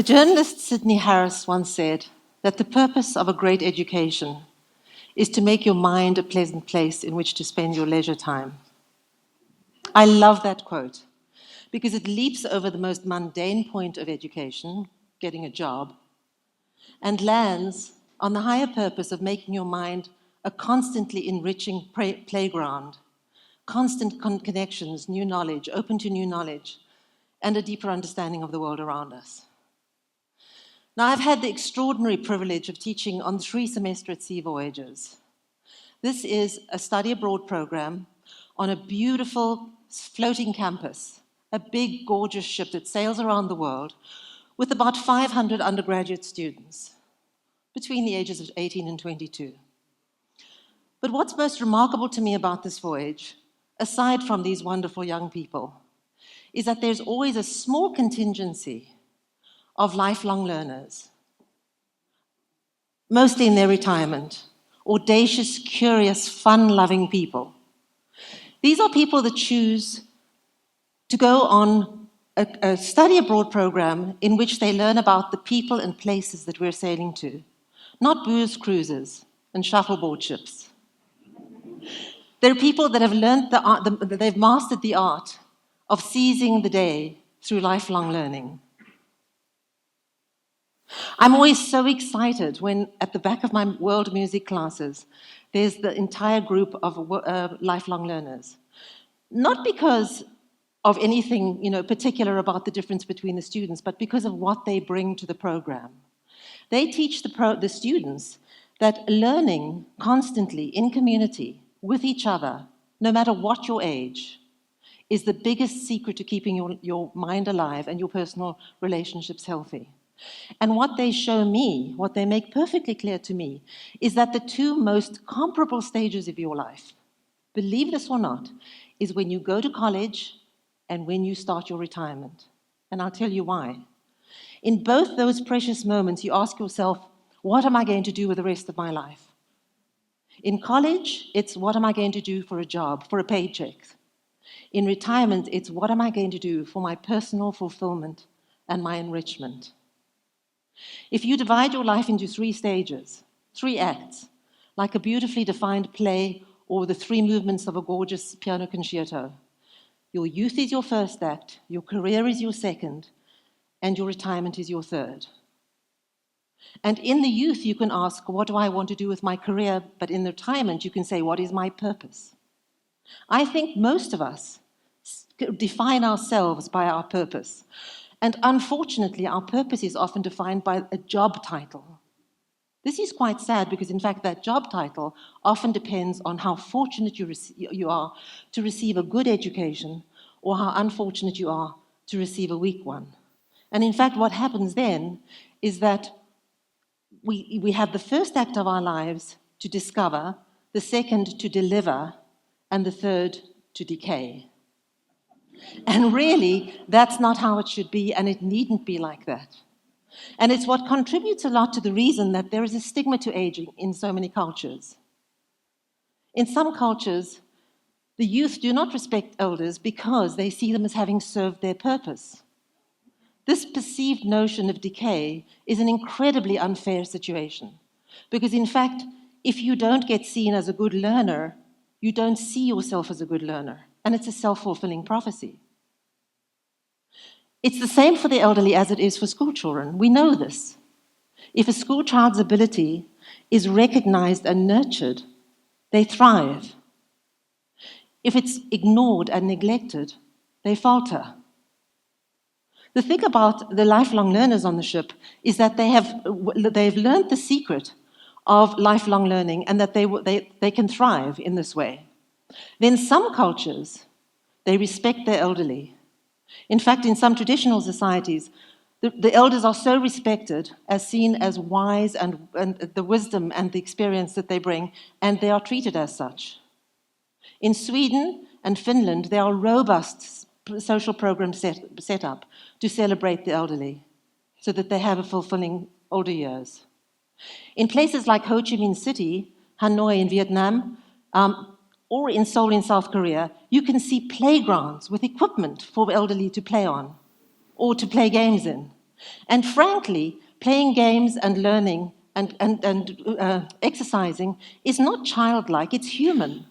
The journalist Sidney Harris once said that the purpose of a great education is to make your mind a pleasant place in which to spend your leisure time. I love that quote because it leaps over the most mundane point of education, getting a job, and lands on the higher purpose of making your mind a constantly enriching playground, constant connections, new knowledge, open to new knowledge, and a deeper understanding of the world around us. Now, I've had the extraordinary privilege of teaching on 3 semester at sea voyages. This is a study abroad program on a beautiful floating campus, a big, gorgeous ship that sails around the world with about 500 undergraduate students between the ages of 18 and 22. But what's most remarkable to me about this voyage, aside from these wonderful young people, is that there's always a small contingency of lifelong learners, mostly in their retirement, audacious, curious, fun-loving people. These are people that choose to go on a study abroad program in which they learn about the people and places that we're sailing to, not booze cruises and shuffleboard ships. There are people that have learned the art, they've mastered the art of seizing the day through lifelong learning. I'm always so excited when at the back of my world music classes, there's the entire group of lifelong learners. Not because of anything particular about the difference between the students, but because of what they bring to the program. They teach the students that learning constantly in community with each other, no matter what your age, is the biggest secret to keeping your mind alive and your personal relationships healthy. And what they show me, what they make perfectly clear to me, is that the 2 most comparable stages of your life, believe this or not, is when you go to college and when you start your retirement. And I'll tell you why. In both those precious moments, you ask yourself, what am I going to do with the rest of my life? In college, it's what am I going to do for a job, for a paycheck? In retirement, it's what am I going to do for my personal fulfillment and my enrichment? If you divide your life into 3 stages, 3 acts, like a beautifully defined play or the 3 movements of a gorgeous piano concerto, your youth is your first act, your career is your second, and your retirement is your third. And in the youth, you can ask, what do I want to do with my career? But in the retirement, you can say, what is my purpose? I think most of us define ourselves by our purpose. And unfortunately, our purpose is often defined by a job title. This is quite sad because, in fact, that job title often depends on how fortunate you are to receive a good education or how unfortunate you are to receive a weak one. And in fact, what happens then is that we have the first act of our lives to discover, the second to deliver, and the third to decay. And really, that's not how it should be, and it needn't be like that. And it's what contributes a lot to the reason that there is a stigma to aging in so many cultures. In some cultures, the youth do not respect elders because they see them as having served their purpose. This perceived notion of decay is an incredibly unfair situation because, in fact, if you don't get seen as a good learner, you don't see yourself as a good learner, and it's a self-fulfilling prophecy. It's the same for the elderly as it is for school children. We know this. If a school child's ability is recognized and nurtured, they thrive. If it's ignored and neglected, they falter. The thing about the lifelong learners on the ship is that they've learned the secret of lifelong learning and that they can thrive in this way. Then some cultures, they respect their elderly. In fact, in some traditional societies, the elders are so respected as seen as wise and the wisdom and the experience that they bring, and they are treated as such. In Sweden and Finland, there are robust social programs set up to celebrate the elderly so that they have a fulfilling older years. In places like Ho Chi Minh City, Hanoi in Vietnam, or in Seoul in South Korea, you can see playgrounds with equipment for the elderly to play on or to play games in. And frankly, playing games and learning and exercising is not childlike, it's human.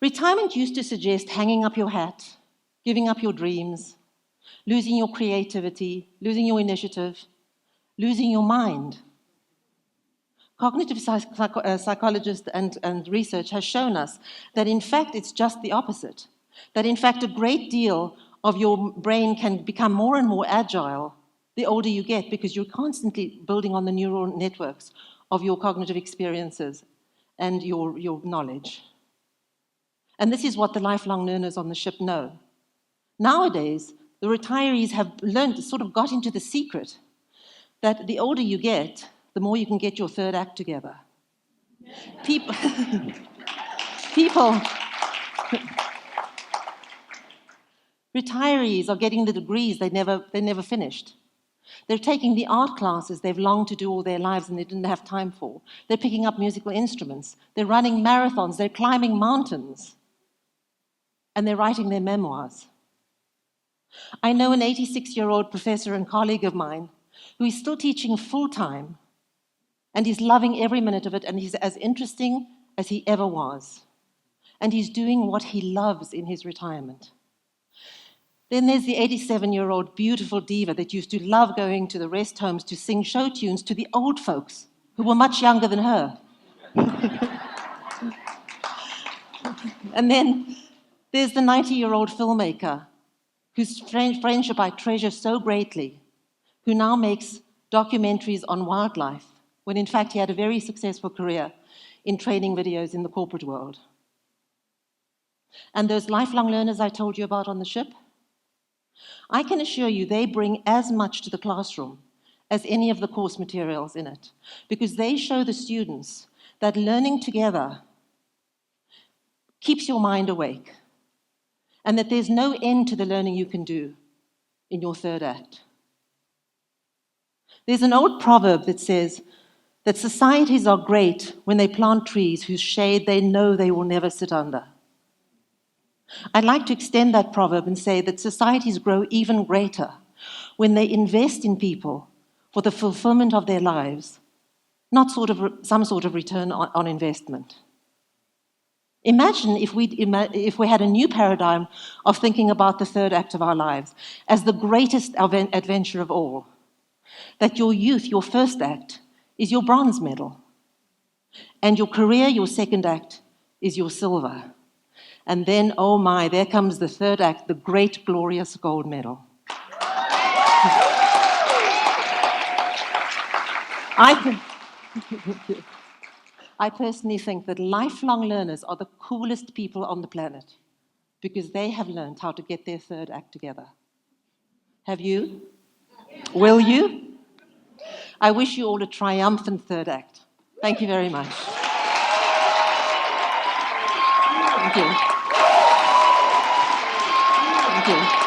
Retirement used to suggest hanging up your hat, giving up your dreams, losing your creativity, losing your initiative, losing your mind. Cognitive psychologists and research has shown us that in fact it's just the opposite. That in fact a great deal of your brain can become more and more agile the older you get because you're constantly building on the neural networks of your cognitive experiences and your knowledge. And this is what the lifelong learners on the ship know. Nowadays, the retirees have learned, sort of got into the secret that the older you get, the more you can get your third act together. People, people, retirees are getting the degrees they never finished. They're taking the art classes they've longed to do all their lives and they didn't have time for. They're picking up musical instruments. They're running marathons. They're climbing mountains. And they're writing their memoirs. I know an 86-year-old professor and colleague of mine who is still teaching full-time, and he's loving every minute of it, and he's as interesting as he ever was. And he's doing what he loves in his retirement. Then there's the 87-year-old beautiful diva that used to love going to the rest homes to sing show tunes to the old folks who were much younger than her. And then there's the 90-year-old filmmaker whose friendship I treasure so greatly, who now makes documentaries on wildlife, when in fact he had a very successful career in training videos in the corporate world. And those lifelong learners I told you about on the ship, I can assure you they bring as much to the classroom as any of the course materials in it, because they show the students that learning together keeps your mind awake, and that there's no end to the learning you can do in your third act. There's an old proverb that says that societies are great when they plant trees whose shade they know they will never sit under. I'd like to extend that proverb and say that societies grow even greater when they invest in people for the fulfillment of their lives, not some sort of return on investment. Imagine if we had a new paradigm of thinking about the third act of our lives as the greatest adventure of all. That your youth, your first act, is your bronze medal. And your career, your second act, is your silver. And then, oh my, there comes the third act, the great, glorious gold medal. I personally think that lifelong learners are the coolest people on the planet because they have learned how to get their third act together. Have you? Will you? I wish you all a triumphant third act. Thank you very much. Thank you. Thank you.